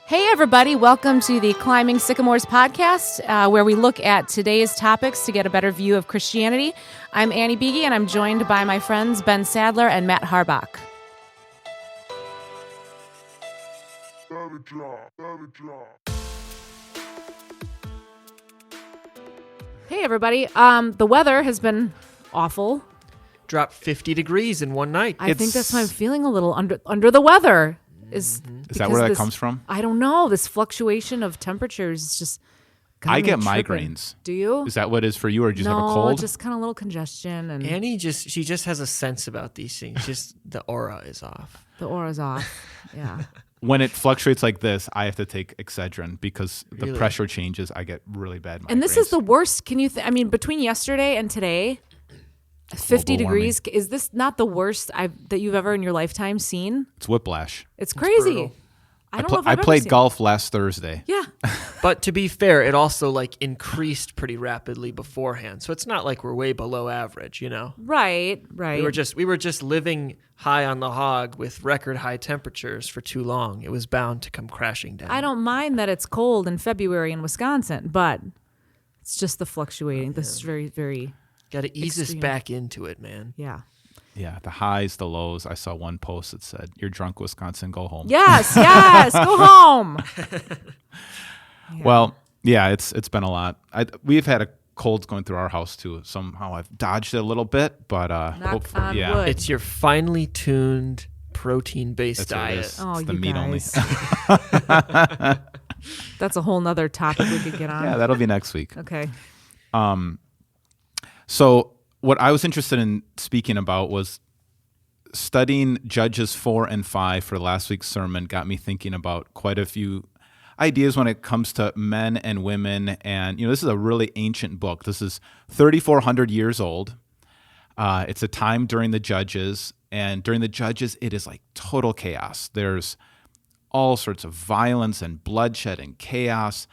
Hey, everybody. Welcome to the Climbing Sycamores podcast, where we look at today's topics to get a better view of Christianity. I'm Annie Beege, and I'm joined by my friends Ben Sadler and Matt Harbach. Hey, everybody. The weather has been awful. Dropped 50 degrees in one night. I think that's why I'm feeling a little under the weather. Is that where that comes from? I don't know. This fluctuation of temperatures is just I get tripping. migraines. Do you? Is that what it is for you, or do you just have a cold? No, just kind of a little congestion. And Annie she just has a sense about these things. Just the aura is off. The aura's off. Yeah. When it fluctuates like this, I have to take Excedrin because the Really? pressure changes. I get really bad migraines. And this is the worst. Can you? Between yesterday and today, 50 Global degrees. Is this not the worst that you've ever in your lifetime seen? It's whiplash. It's crazy. brutal. I don't know if I I've ever played seen- golf last Thursday. Yeah. But to be fair, it also increased pretty rapidly beforehand. So it's not like we're way below average, you know. Right. We were just living high on the hog with record high temperatures for too long. It was bound to come crashing down. I don't mind that it's cold in February in Wisconsin, but it's just the fluctuating. This is very, very. Got to ease us extreme. back into it, man. Yeah. Yeah, the highs, the lows. I saw one post that said, "You're drunk, Wisconsin. Go home." Yes. Go home. Yeah. Well, yeah, it's been a lot. We've had a colds going through our house too. Somehow I've dodged it a little bit, but hopefully, on yeah. wood. It's your finely tuned protein-based That's what it diet. is. Oh, It's the you meat only. guys. That's a whole nother topic we could get on. Yeah, that'll be next week. Okay. So what I was interested in speaking about was studying Judges 4 and 5 for last week's sermon got me thinking about quite a few ideas when it comes to men and women. And, this is a really ancient book. This is 3,400 years old. It's a time during the Judges. And during the Judges, it is like total chaos. There's all sorts of violence and bloodshed and chaos.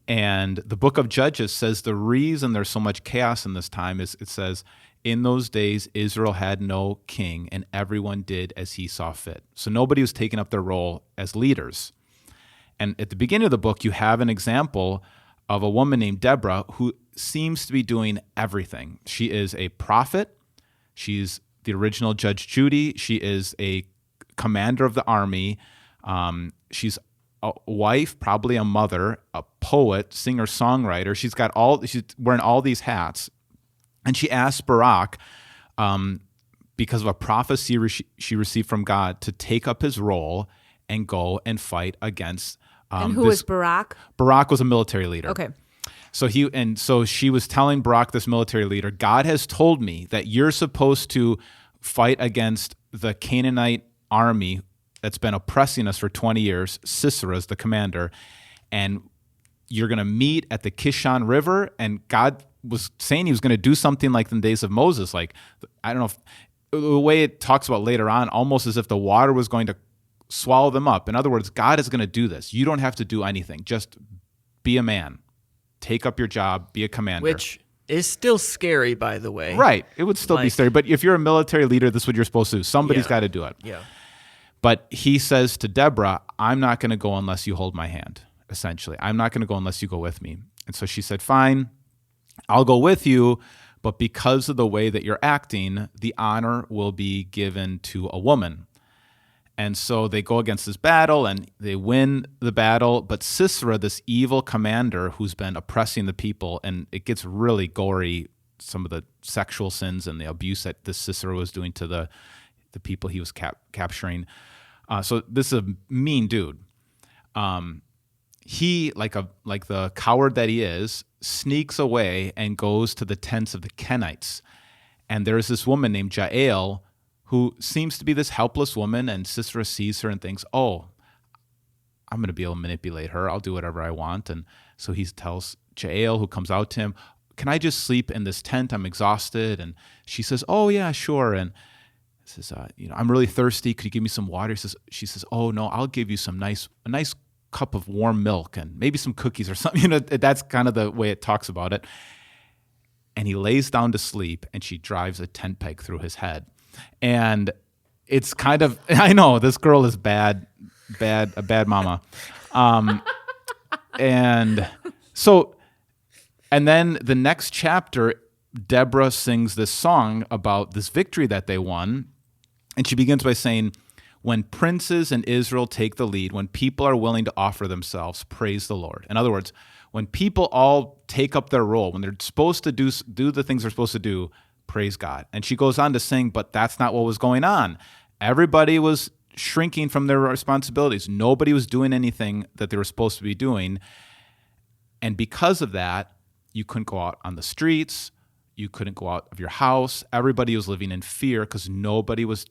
And the book of Judges says the reason there's so much chaos in this time is it says, in those days, Israel had no king, and everyone did as he saw fit. So nobody was taking up their role as leaders. And at the beginning of the book, you have an example of a woman named Deborah who seems to be doing everything. She is a prophet. She's the original Judge Judy. She is a commander of the army. She's a wife, probably a mother, a poet, singer-songwriter. She's wearing all these hats. And she asked Barak, because of a prophecy she received from God, to take up his role and go and fight against. And who is Barak? Barak was a military leader. Okay. So she was telling Barak, this military leader, God has told me that you're supposed to fight against the Canaanite army that's been oppressing us for 20 years. Sisera's the commander, and you're going to meet at the Kishon River. And God was saying he was going to do something like in the days of Moses. Like, I don't know if the way it talks about later on, almost as if the water was going to swallow them up. In other words, God is going to do this. You don't have to do anything. Just be a man. Take up your job. Be a commander. Which is still scary, by the way. Right. It would still be scary. But if you're a military leader, this is what you're supposed to do. Somebody's got to do it. Yeah. But he says to Deborah, I'm not going to go unless you hold my hand, essentially. I'm not going to go unless you go with me. And so she said, fine, I'll go with you. But because of the way that you're acting, the honor will be given to a woman. And so they go against this battle and they win the battle. But Sisera, this evil commander who's been oppressing the people, and it gets really gory, some of the sexual sins and the abuse that this Sisera was doing to the people he was capturing. So this is a mean dude. He, like the coward that he is, sneaks away and goes to the tents of the Kenites. And there's this woman named Jael who seems to be this helpless woman, and Sisera sees her and thinks, oh, I'm going to be able to manipulate her. I'll do whatever I want. And so he tells Jael, who comes out to him, can I just sleep in this tent? I'm exhausted. And she says, oh, yeah, sure. And says, I'm really thirsty. Could you give me some water? She says, oh, no, I'll give you a nice cup of warm milk and maybe some cookies or something. That's kind of the way it talks about it. And he lays down to sleep, and she drives a tent peg through his head. And it's kind of, I know, this girl is bad, a bad mama. And so, and then the next chapter, Deborah sings this song about this victory that they won. And she begins by saying, when princes in Israel take the lead, when people are willing to offer themselves, praise the Lord. In other words, when people all take up their role, when they're supposed to do the things they're supposed to do, praise God. And she goes on to sing, but that's not what was going on. Everybody was shrinking from their responsibilities. Nobody was doing anything that they were supposed to be doing. And because of that, you couldn't go out on the streets. You couldn't go out of your house. Everybody was living in fear because nobody was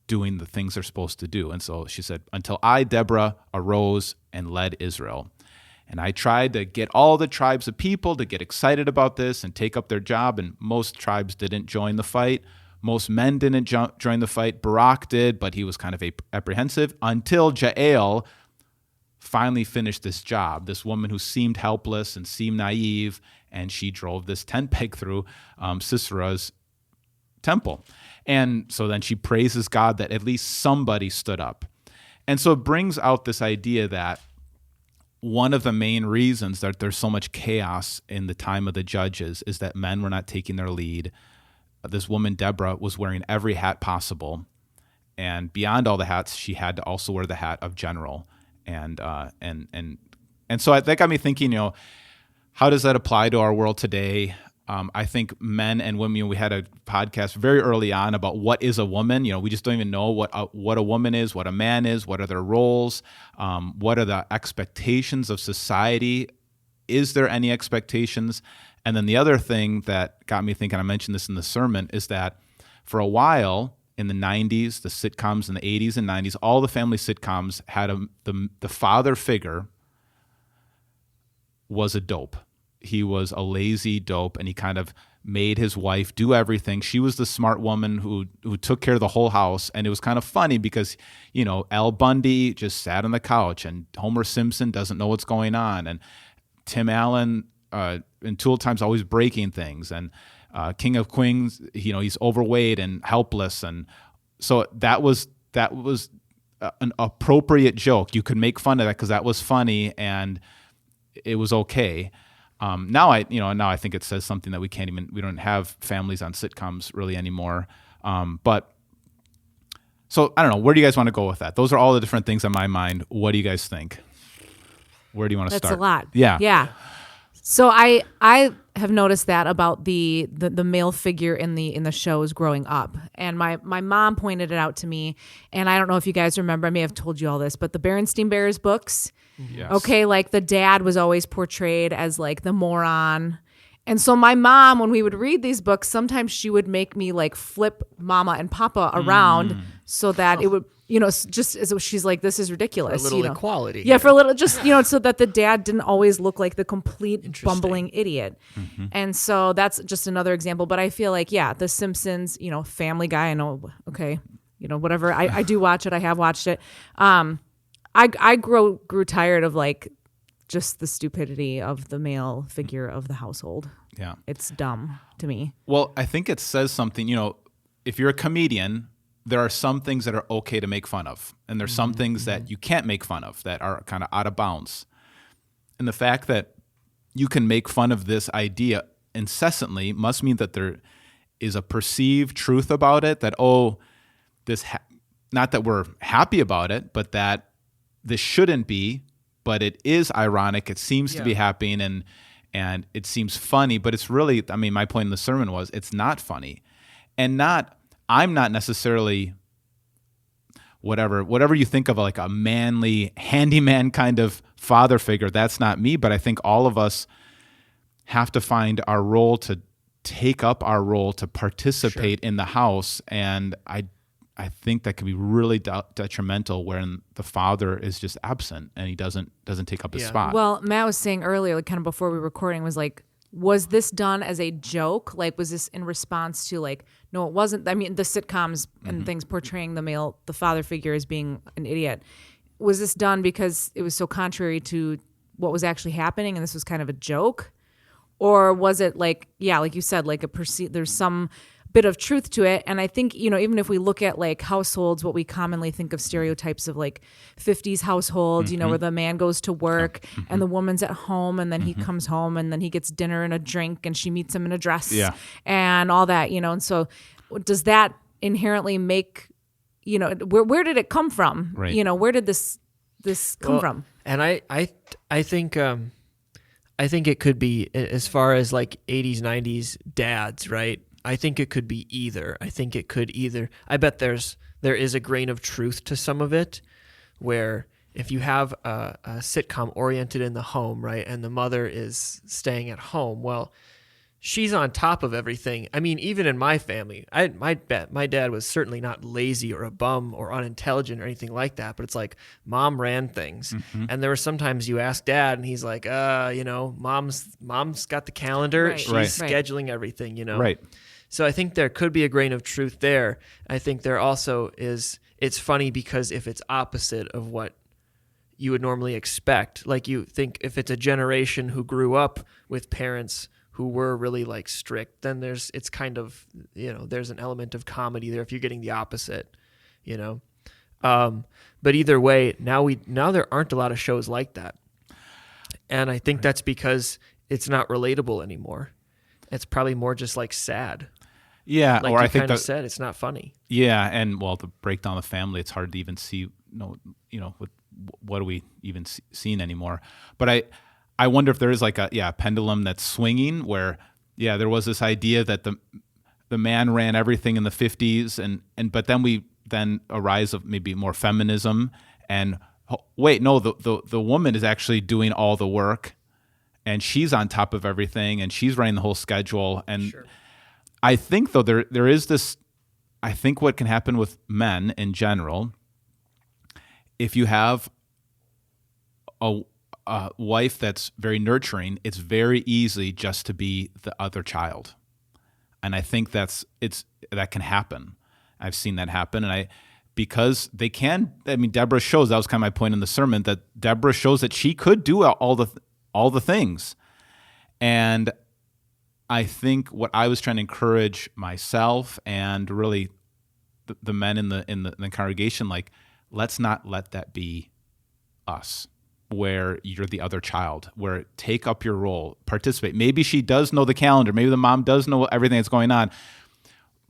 doing the things they're supposed to do. And so she said, until I, Deborah, arose and led Israel. And I tried to get all the tribes of people to get excited about this and take up their job, and most tribes didn't join the fight. Most men didn't join the fight. Barak did, but he was kind of apprehensive until Jael finally finished this job, this woman who seemed helpless and seemed naive, and she drove this tent peg through Sisera's temple. And so then she praises God that at least somebody stood up. And so it brings out this idea that one of the main reasons that there's so much chaos in the time of the judges is that men were not taking their lead. This woman, Deborah, was wearing every hat possible. And beyond all the hats, she had to also wear the hat of general. And so that got me thinking, how does that apply to our world today? I think men and women, we had a podcast very early on about what is a woman. We just don't even know what a woman is, what a man is, what are their roles, what are the expectations of society. Is there any expectations? And then the other thing that got me thinking, I mentioned this in the sermon, is that for a while in the 90s, the sitcoms in the 80s and 90s, all the family sitcoms had the father figure was a dope. He was a lazy dope, and he kind of made his wife do everything. She was the smart woman who took care of the whole house, and it was kind of funny because, Al Bundy just sat on the couch, and Homer Simpson doesn't know what's going on, and Tim Allen in Tool Time's always breaking things, and King of Queens, he's overweight and helpless, and so that was an appropriate joke. You could make fun of that because that was funny, and it was okay. Now I think it says something that we don't have families on sitcoms really anymore. But so I don't know, where do you guys want to go with that? Those are all the different things on my mind. What do you guys think? Where do you want to start? That's a lot. Yeah. Yeah. So I have noticed that about the male figure in the shows growing up. And my mom pointed it out to me, and I don't know if you guys remember, I may have told you all this, but the Berenstain Bears books. Yes. Okay, like the dad was always portrayed as like the moron. And so my mom, when we would read these books, sometimes she would make me like flip mama and papa around so that it would, just as she's like, this is ridiculous. For a little equality. Yeah, for a little, just, so that the dad didn't always look like the complete bumbling idiot. Mm-hmm. And so that's just another example. But I feel like, The Simpsons, Family Guy, I know, okay, whatever. I do watch it. I have watched it. I grew tired of like just the stupidity of the male figure of the household. Yeah. It's dumb to me. Well, I think it says something, if you're a comedian, there are some things that are okay to make fun of. And there's some things that you can't make fun of that are kind of out of bounds. And the fact that you can make fun of this idea incessantly must mean that there is a perceived truth about it, that, not that we're happy about it, but that this shouldn't be, but it is ironic. It seems to be happening, and it seems funny, but it's really, my point in the sermon was it's not funny. And I'm not necessarily whatever you think of like a manly handyman kind of father figure. That's not me, but I think all of us have to find our role, to take up our role, to participate in the house. And I think that could be really detrimental when the father is just absent and he doesn't take up his spot. Well, Matt was saying earlier, like kind of before we were recording, was like, was this done as a joke? Like, was this in response to like, no, it wasn't. The sitcoms and things portraying the father figure as being an idiot. Was this done because it was so contrary to what was actually happening and this was kind of a joke? Or was it like, like you said, like there's some bit of truth to it. And I think, even if we look at like households, what we commonly think of stereotypes of like 50s households, where the man goes to work and the woman's at home, and then he comes home and then he gets dinner and a drink and she meets him in a dress and all that, and so does that inherently make, where did it come from? Right. Where did this come from? And I think it could be, as far as like 80s, 90s dads, right? I think it could be either. I bet there is a grain of truth to some of it, where if you have a sitcom oriented in the home, right, and the mother is staying at home, well, she's on top of everything. I mean, even in my family, my dad was certainly not lazy or a bum or unintelligent or anything like that, but it's like mom ran things. And there were sometimes you ask dad and he's like, mom's got the calendar. Right. She's Right. scheduling everything, Right. So I think there could be a grain of truth there. I think there also is, it's funny because if it's opposite of what you would normally expect, like you think if it's a generation who grew up with parents who were really like strict, then it's kind of, there's an element of comedy there if you're getting the opposite, but either way, now there aren't a lot of shows like that. And I think that's because it's not relatable anymore. It's probably more just like sad. Yeah, Like or you I think kind of that said, it's not funny. yeah, and to break down the family, it's hard to even see what are we even seeing anymore. But I wonder if there is like a pendulum that's swinging where there was this idea that the man ran everything in the 50s but then a rise of maybe more feminism and wait, no, the woman is actually doing all the work and she's on top of everything and she's running the whole schedule. And Sure. I think though there is this, I think what can happen with men in general, if you have a wife that's very nurturing, it's very easy just to be the other child. And I think that can happen. I've seen that happen. And because they can, Deborah shows, that was kind of my point in the sermon, that Deborah shows that she could do all the things. And I think what I was trying to encourage myself and really the men in the congregation, like, let's not let that be us, where you're the other child, where take up your role, participate. Maybe she does know the calendar. Maybe the mom does know everything that's going on.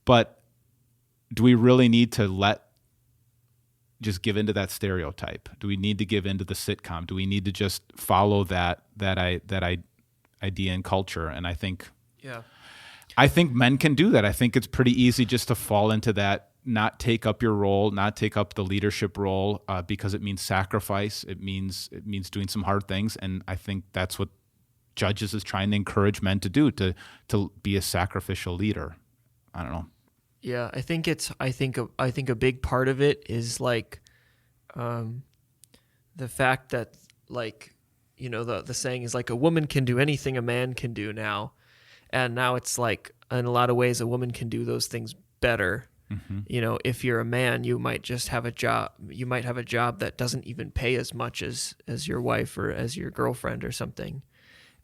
But do we really need to just give into that stereotype? Do we need to give into the sitcom? Do we need to just follow that idea and culture? And I think men can do that. I think it's pretty easy just to fall into that, not take up your role, not take up the leadership role, because it means sacrifice. It means doing some hard things. And I think that's what Judges is trying to encourage men to do, to be a sacrificial leader. I don't know. Yeah, I think a big part of it is like the fact that, like, the saying is like a woman can do anything a man can do now. And now it's like, in a lot of ways, a woman can do those things better. Mm-hmm. If you're a man, you might just have a job. You might have a job that doesn't even pay as much as your wife or as your girlfriend or something.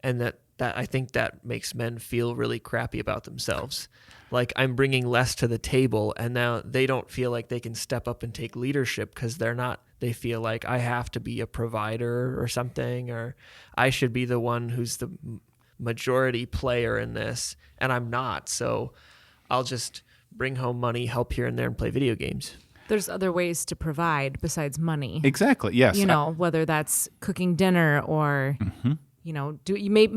And that I think that makes men feel really crappy about themselves. Like, I'm bringing less to the table, and now they don't feel like they can step up and take leadership because they feel like I have to be a provider or something, or I should be the one who's the majority player in this, and I'm not. So I'll just bring home money, help here and there, and play video games. There's other ways to provide besides money. Exactly. Yes. Whether that's cooking dinner or, Mm-hmm.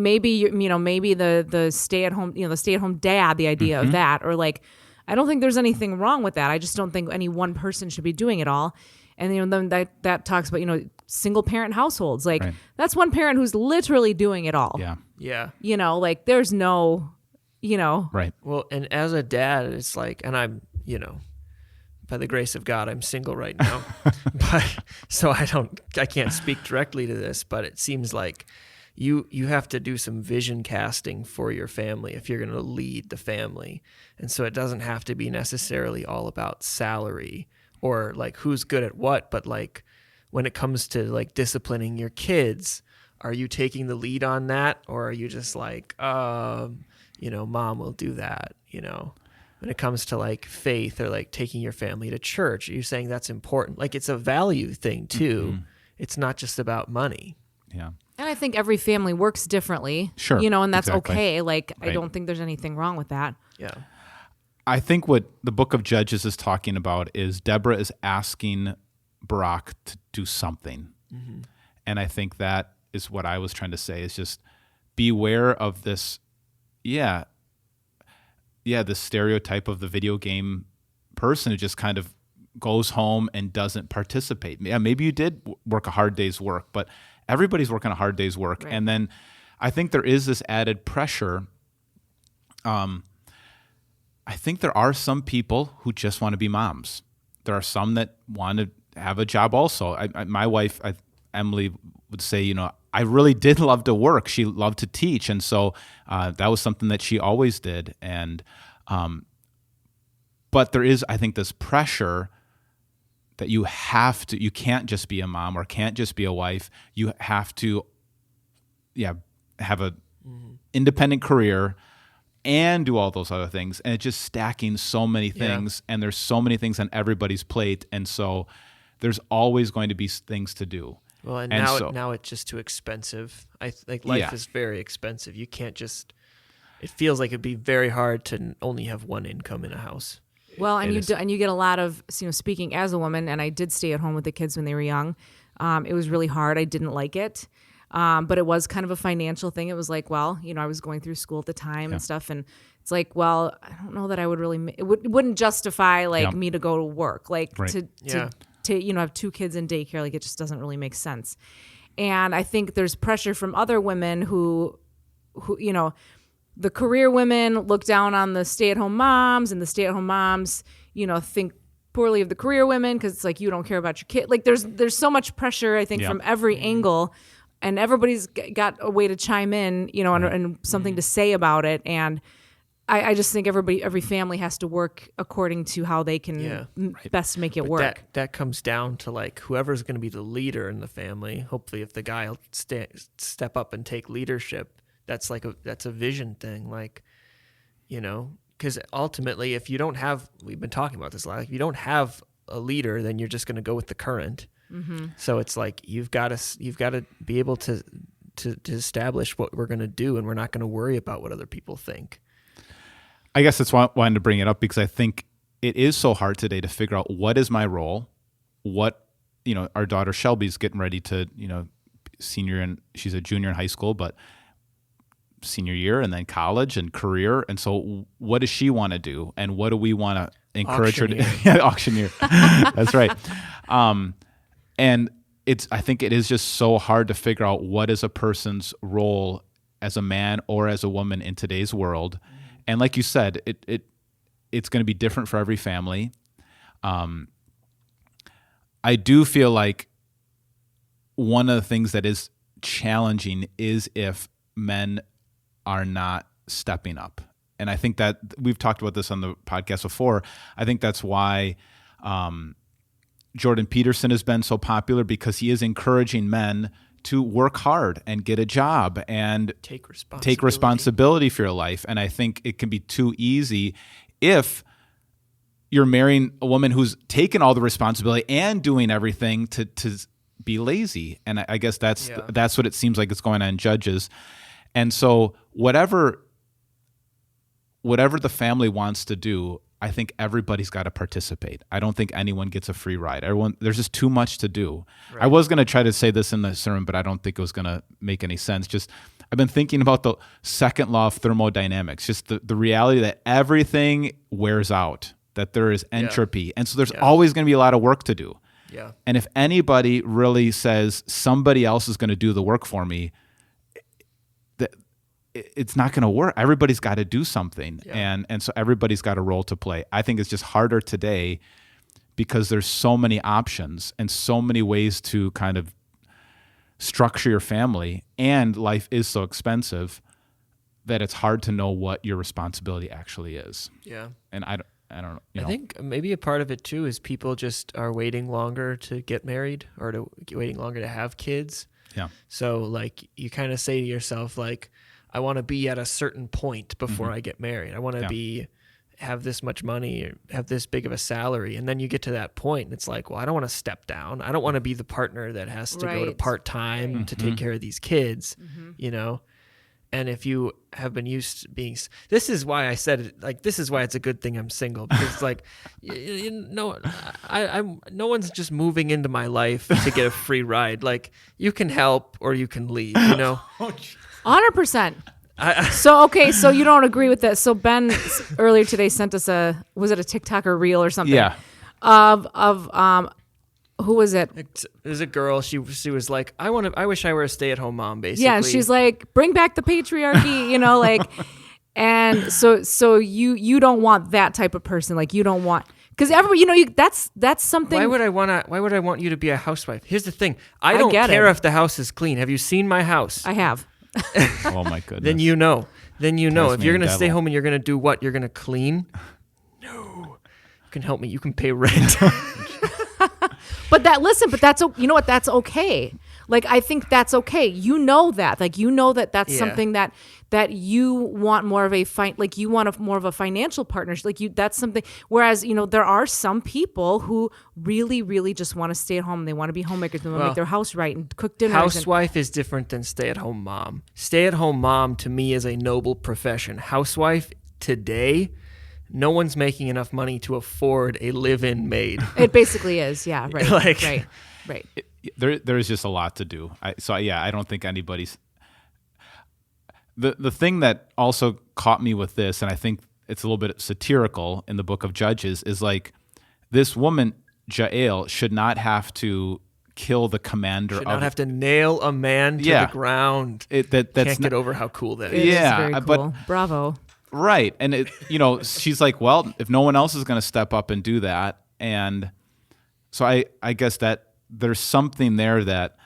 maybe the stay-at-home dad, the idea Mm-hmm. of that, or like, I don't think there's anything wrong with that. I just don't think any one person should be doing it all. And then that talks about, single parent households. Like, Right. that's one parent who's literally doing it all. Yeah. Yeah. Like, there's no, Right. Well, and as a dad, it's like, and I'm, by the grace of God, I'm single right now. But so I can't speak directly to this, but it seems like you have to do some vision casting for your family if you're going to lead the family. And so it doesn't have to be necessarily all about salary or like who's good at what, but like when it comes to like disciplining your kids, are you taking the lead on that? Or are you just like, mom will do that, when it comes to like faith or like taking your family to church, you're saying that's important. Like it's a value thing too. It's not just about money. Yeah. And I think every family works differently. Sure, And that's exactly. okay. Like, I Right. don't think there's anything wrong with that. Yeah. I think what the book of Judges is talking about is Deborah is asking Barak to do something. And I think that is what I was trying to say, is just beware of this, this stereotype of the video game person who just kind of goes home and doesn't participate. Yeah, maybe you did work a hard day's work, but everybody's working a hard day's work. Right. And then I think there is this added pressure. I think there are some people who just want to be moms. There are some that want to have a job also. My wife, Emily, would say, I really did love to work. She loved to teach. And so that was something that she always did. And but there is, I think, this pressure that you can't just be a mom or can't just be a wife. You have to, have a independent career and do all those other things. And it's just stacking so many things, and there's so many things on everybody's plate. And so there's always going to be things to do. Well, and now it's just too expensive. Life is very expensive. You can't just. It feels like it'd be very hard to only have one income in a house. Well, and you get a lot of, speaking as a woman, and I did stay at home with the kids when they were young. It was really hard. I didn't like it. But it was kind of a financial thing. It was like, well, I was going through school at the time and stuff. And it's like, well, I don't know that I would really, it wouldn't justify me to go to work, to have two kids in daycare. Like, it just doesn't really make sense. And I think there's pressure from other women who the career women look down on the stay-at-home moms, and the stay-at-home moms, think poorly of the career women because it's like, you don't care about your kid. Like, there's so much pressure, I think, from every angle, and everybody's got a way to chime in, and something to say about it. And I just think every family has to work according to how they can best make it work. That comes down to like whoever's going to be the leader in the family. Hopefully, if the guy will step up and take leadership, that's a vision thing. Like, because ultimately, if you don't have, we've been talking about this a lot. If you don't have a leader, then you're just going to go with the current. Mm-hmm. So it's like you've got to be able to establish what we're going to do, and we're not going to worry about what other people think. I guess that's why I wanted to bring it up, because I think it is so hard today to figure out what is my role. What, our daughter Shelby's getting ready to, she's a junior in high school, but senior year and then college and career. And so what does she want to do? And what do we want to encourage her to auctioneer? That's right. And I think it is just so hard to figure out what is a person's role as a man or as a woman in today's world. And like you said, it's going to be different for every family. I do feel like one of the things that is challenging is if men are not stepping up. And I think that we've talked about this on the podcast before. I think that's why Jordan Peterson has been so popular, because he is encouraging men to work hard and get a job and take responsibility for your life. And I think it can be too easy if you're marrying a woman who's taken all the responsibility and doing everything to be lazy. And I guess that's what it seems like is going on in Judges. And so whatever the family wants to do, I think everybody's got to participate. I don't think anyone gets a free ride. There's just too much to do. Right. I was going to try to say this in the sermon, but I don't think it was going to make any sense. Just, I've been thinking about the second law of thermodynamics, just the reality that everything wears out, that there is entropy. Yeah. And so there's always going to be a lot of work to do. Yeah. And if anybody really says somebody else is going to do the work for me, it's not going to work. Everybody's got to do something. Yeah. And so everybody's got a role to play. I think it's just harder today because there's so many options and so many ways to kind of structure your family, and life is so expensive that it's hard to know what your responsibility actually is. Yeah. And I don't know. I think maybe a part of it too is people just are waiting longer to get married or waiting longer to have kids. Yeah. So like you kind of say to yourself, like, I want to be at a certain point before I get married. I want to be have this much money or have this big of a salary. And then you get to that point and it's like, well, I don't want to step down. I don't want to be the partner that has to go to Right. part-time to take care of these kids, you know? And if you have been used to being, this is why I said it, like, this is why it's a good thing I'm single, because it's like, I'm no one's just moving into my life to get a free ride. Like, you can help or you can leave, you know? 100%. So, okay, so you don't agree with that. So Ben earlier today sent us was it a TikTok or reel or something? Yeah. Who was it? There's a girl. She was like, I wish I were a stay-at-home mom. Basically, Yeah, she's like, bring back the patriarchy, you know, like, and so you don't want that type of person, like you don't want, because everybody, you know, that's something. Why would I want you to be a housewife? Here's the thing: I don't get care it. if the house is clean. Have you seen my house? I have. Oh my goodness. Then you know. If you're Tasmanian gonna stay devil. home and you're gonna do what? You're gonna clean? No. You can help me. You can pay rent. But that's, you know what? That's okay. Like, I think that's okay. You know that, like, you know that's Yeah. something that you want more of like you want more of a financial partnership. Like that's something, whereas, you know, there are some people who really, really just want to stay at home. They want to be homemakers. They want to make their house right and cook dinners. Housewife is different than stay-at-home mom. Stay-at-home mom to me is a noble profession. Housewife today, no one's making enough money to afford a live-in maid. It basically is. Yeah. Right. Like- right. There is just a lot to do. I don't think anybody's. The thing that also caught me with this, and I think it's a little bit satirical in the book of Judges, is like this woman Jael should not have to kill the commander. Should not have to nail a man to the ground. That's Can't get over how cool that is. It is Yeah, very but- cool. Bravo. Right. And, she's like, well, if no one else is going to step up and do that. And so I guess that there's something there that.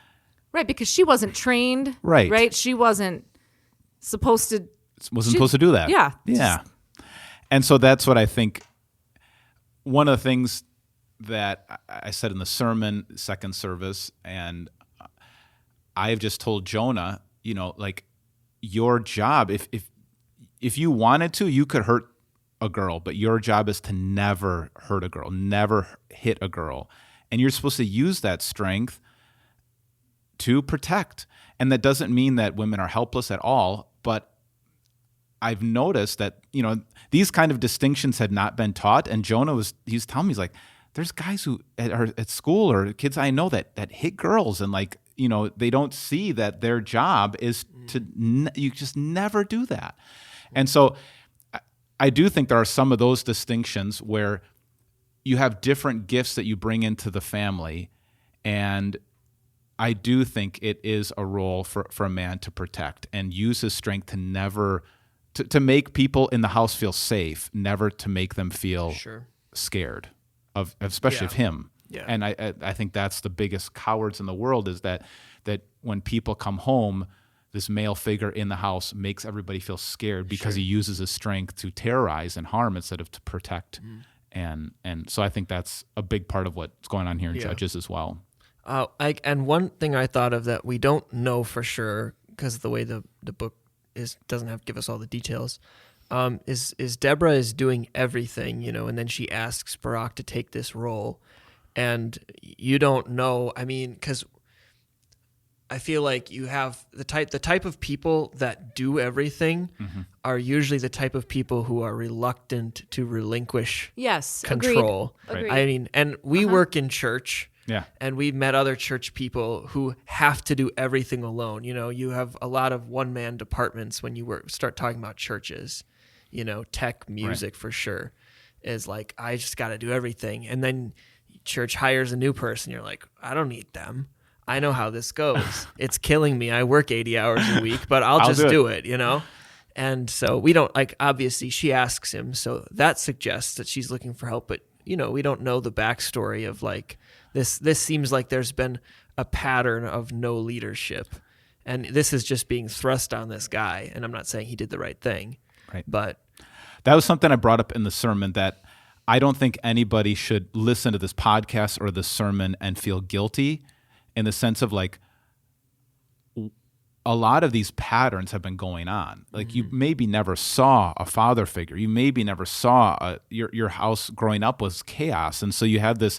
Right, because she wasn't trained. Right. Right. She wasn't supposed to. Supposed to do that. Yeah. Yeah. And so that's what I think. One of the things that I said in the sermon, second service, and I've just told Jonah, like your job, if you wanted to, you could hurt a girl, but your job is to never hurt a girl, never hit a girl. And you're supposed to use that strength to protect. And that doesn't mean that women are helpless at all, but I've noticed that, these kind of distinctions had not been taught. And Jonah he was telling me, he's like, there's guys who are at school or kids I know that hit girls, and like, they don't see that their job is you just never do that. And so I do think there are some of those distinctions where you have different gifts that you bring into the family. And I do think it is a role for a man to protect and use his strength to never, to make people in the house feel safe, never to make them feel scared especially of him. Yeah. And I think that's the biggest cowards in the world, is that when people come home, this male figure in the house makes everybody feel scared because he uses his strength to terrorize and harm instead of to protect. And so I think that's a big part of what's going on here in Judges as well. And one thing I thought of that we don't know for sure, because of the way the book doesn't give us all the details, is Deborah is doing everything, and then she asks Barak to take this role, and you don't know. I mean, because I feel like you have the type of people that do everything are usually the type of people who are reluctant to relinquish control. Agreed. I mean, and we work in church. Yeah. And we've met other church people who have to do everything alone. You have a lot of one-man departments when you start talking about churches. Tech, music for sure is like, I just got to do everything. And then church hires a new person. You're like, I don't need them. I know how this goes. It's killing me. I work 80 hours a week, but I'll just do it, And so we don't, obviously she asks him. So that suggests that she's looking for help. But, we don't know the backstory of this seems like there's been a pattern of no leadership. And this is just being thrust on this guy. And I'm not saying he did the right thing. Right. But that was something I brought up in the sermon, that I don't think anybody should listen to this podcast or the sermon and feel guilty, in the sense of a lot of these patterns have been going on. Like you maybe never saw a father figure. You maybe never saw your house growing up was chaos. And so you have this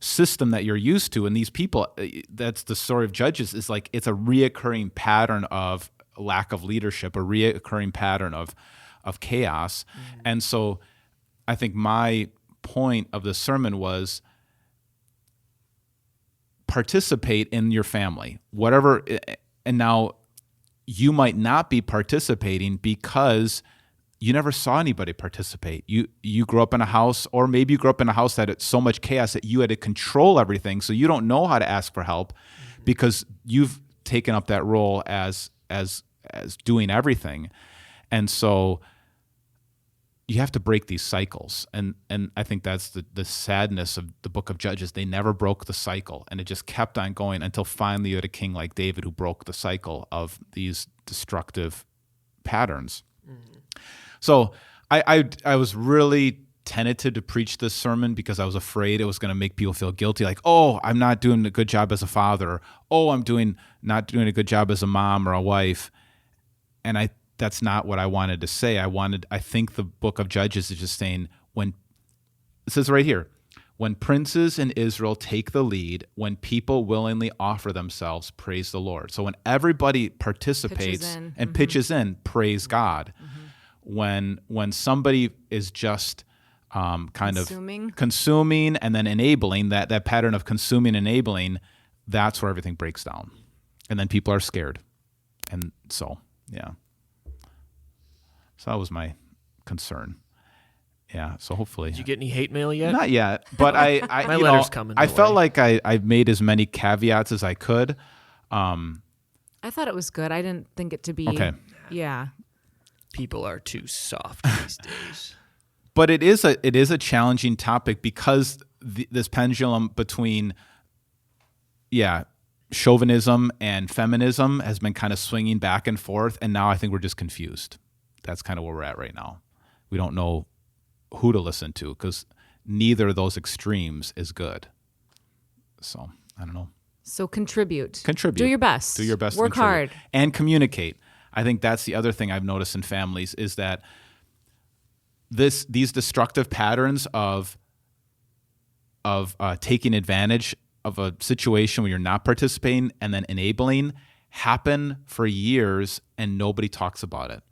system that you're used to. And these people, that's the story of Judges, is like it's a reoccurring pattern of lack of leadership, a reoccurring pattern of chaos. And so I think my point of the sermon was participate in your family, whatever. And now you might not be participating because you never saw anybody participate. You grew up in a house, or maybe you grew up in a house that had so much chaos that you had to control everything. So you don't know how to ask for help because you've taken up that role as doing everything. And so you have to break these cycles. And I think that's the sadness of the book of Judges. They never broke the cycle, and it just kept on going until finally you had a king like David who broke the cycle of these destructive patterns. So I was really tentative to preach this sermon because I was afraid it was going to make people feel guilty. Like, oh, I'm not doing a good job as a father. Or, oh, I'm not doing a good job as a mom or a wife. And that's not what I wanted to say. I think the book of Judges is just saying, it says right here, when princes in Israel take the lead, when people willingly offer themselves, praise the Lord. So when everybody participates and pitches in, praise God. When somebody is just consuming and then enabling, that pattern of consuming and enabling, that's where everything breaks down. And then people are scared. And so, yeah. So that was my concern. Yeah, so hopefully. Did you get any hate mail yet? Not yet, but I my letter's coming. I felt like I made as many caveats as I could. I thought it was good. I didn't think it to be. Okay. Yeah. People are too soft these days. But it is a challenging topic because this pendulum between, chauvinism and feminism has been kind of swinging back and forth, and now I think we're just confused. That's kind of where we're at right now. We don't know who to listen to because neither of those extremes is good. So, I don't know. So contribute. Do your best. Do your best. Work hard. And communicate. I think that's the other thing I've noticed in families is that these destructive patterns of taking advantage of a situation where you're not participating and then enabling happen for years and nobody talks about it.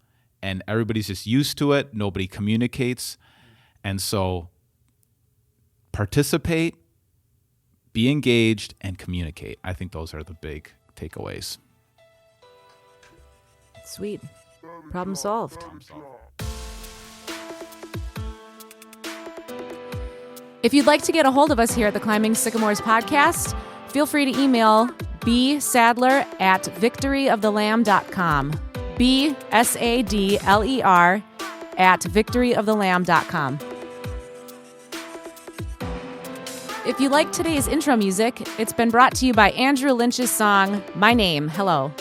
And everybody's just used to it. Nobody communicates. And so participate, be engaged, and communicate. I think those are the big takeaways. Sweet. Problem solved. If you'd like to get a hold of us here at the Climbing Sycamores podcast, feel free to email bsadler@victoryofthelamb.com. bsadler@victoryofthelamb.com. If you like today's intro music, it's been brought to you by Andrew Lynch's song, My Name, Hello.